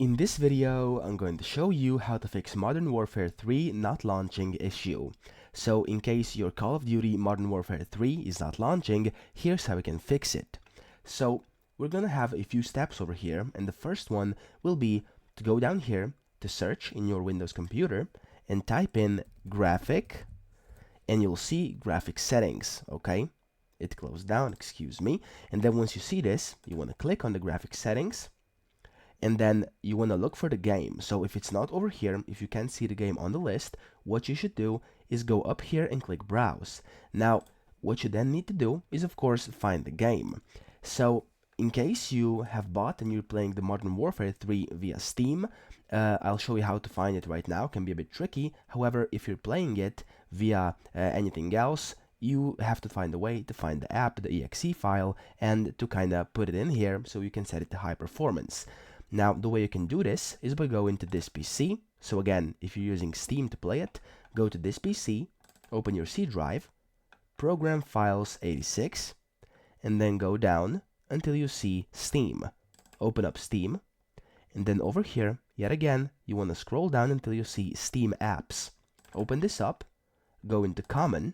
In this video, I'm going to show you how to fix Modern Warfare 3 not launching issue. So in case your Call of Duty Modern Warfare 3 is not launching, here's how we can fix it. So we're gonna have a few steps over here, and the first one will be to go down here to search in your Windows computer and type in graphic, and you'll see graphic settings, okay? It closed down, excuse me. And then once you see this, you want to click on the graphic settings, and then you want to look for the game. So if it's not over here, if you can't see the game on the list, what you should do is go up here and click browse. Now what you then need to do is of course find the game. So in case you have bought and you're playing the Modern Warfare 3 via Steam, I'll show you how to find it right now. It can be a bit tricky. However, if you're playing it via anything else, you have to find a way to find the app, the exe file, and to kind of put it in here so you can set it to high performance. Now, the way you can do this is by going to this PC. So again, if you're using Steam to play it, go to this PC, open your C drive, Program Files 86, and then go down until you see Steam. Open up Steam, and then over here, yet again, you want to scroll down until you see Steam Apps. Open this up, go into Common,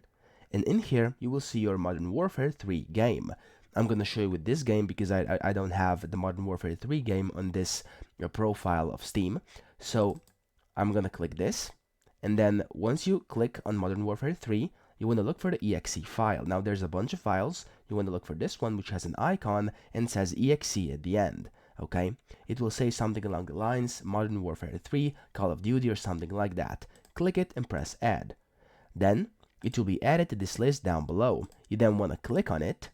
and in here, you will see your Modern Warfare 3 game. I'm going to show you with this game because I don't have the Modern Warfare 3 game on this profile of Steam. So I'm going to click this, and then once you click on Modern Warfare 3, you want to look for the exe file. Now there's a bunch of files. You want to look for this one which has an icon and says exe at the end. Okay, it will say something along the lines Modern Warfare 3, Call of Duty, or something like that. Click it and press add. Then it will be added to this list down below. You then want to click on it,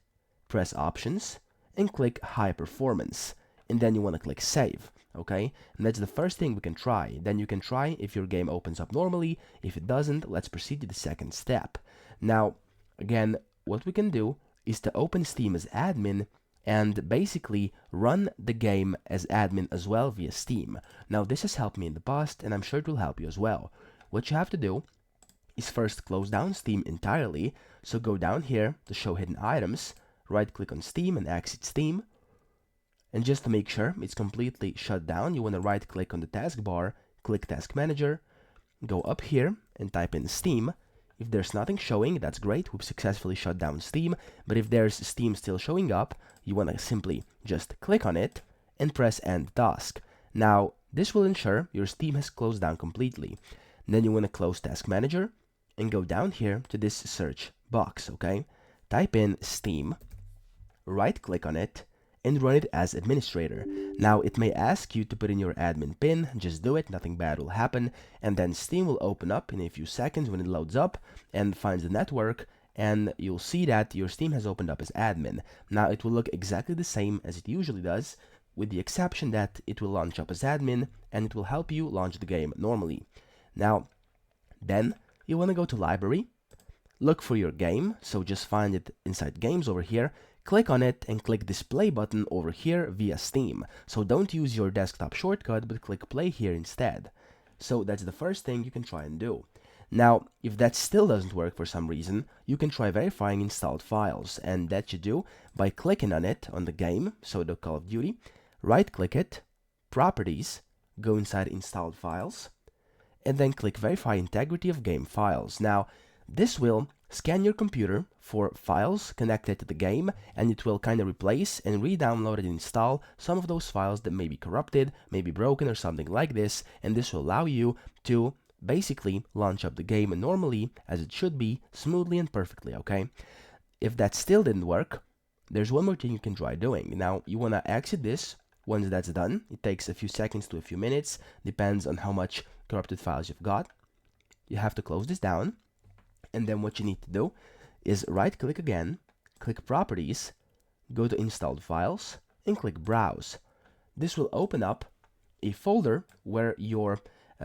press options, and click high performance, and then you want to click save. Okay, and that's the first thing we can try. Then you can try if your game opens up normally. If it doesn't, let's proceed to the second step. Now again, what we can do is to open Steam as admin and basically run the game as admin as well via Steam. Now this has helped me in the past, and I'm sure it will help you as well. What you have to do is first close down Steam entirely. So go down here to show hidden items, right click on Steam and exit Steam, and just to make sure it's completely shut down, you want to right click on the taskbar, click Task Manager, go up here and type in Steam. If there's nothing showing, that's great, we've successfully shut down Steam. But if there's Steam still showing up, you want to simply just click on it and press End Task. Now this will ensure your Steam has closed down completely. And then you want to close Task Manager and go down here to this search box, okay? Type in Steam, right click on it, and run it as administrator. Now it may ask you to put in your admin PIN, just do it, nothing bad will happen, and then Steam will open up in a few seconds when it loads up and finds the network, and you'll see that your Steam has opened up as admin. Now it will look exactly the same as it usually does, with the exception that it will launch up as admin, and it will help you launch the game normally. Now, then you want to go to library, look for your game, so just find it inside games over here, click on it and click this play button over here via Steam. So don't use your desktop shortcut, but click play here instead. So that's the first thing you can try and do. Now, if that still doesn't work for some reason, you can try verifying installed files, and that you do by clicking on it on the game, so the Call of Duty, right click it, properties, go inside installed files, and then click verify integrity of game files. Now, this will scan your computer for files connected to the game, and it will kind of replace and re-download and install some of those files that may be corrupted, may be broken, or something like this, and this will allow you to basically launch up the game normally, as it should be, smoothly and perfectly, okay? If that still didn't work, there's one more thing you can try doing. Now, you want to exit this. Once that's done, it takes a few seconds to a few minutes, depends on how much corrupted files you've got. You have to close this down, and then what you need to do is right click again, click properties, go to installed files, and click browse. This will open up a folder where your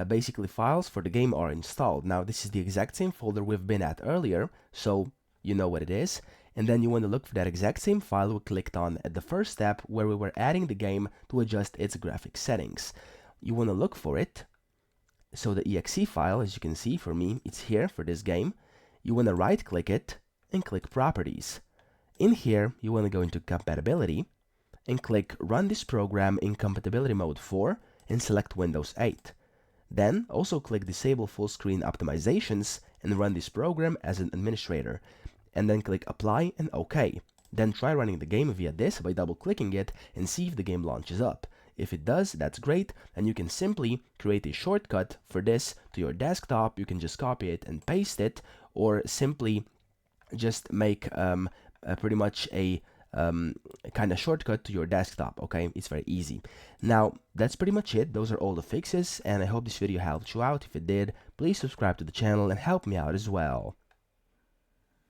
basically files for the game are installed. Now this is the exact same folder we've been at earlier, so you know what it is. And then you want to look for that exact same file we clicked on at the first step where we were adding the game to adjust its graphic settings. You want to look for it. So the exe file, as you can see for me, it's here for this game. You want to right click it and click properties. In here, you want to go into compatibility and click run this program in compatibility mode 4, and select Windows 8. Then also click Disable Full Screen Optimizations and run this program as an administrator, and then click Apply and OK. Then try running the game via this by double-clicking it and see if the game launches up. If it does, that's great, and you can simply create a shortcut for this to your desktop. You can just copy it and paste it, or simply just make pretty much a kind of shortcut to your desktop. Okay, it's very easy. Now that's pretty much it. Those are all the fixes, and I hope this video helped you out. If it did, please subscribe to the channel and help me out as well.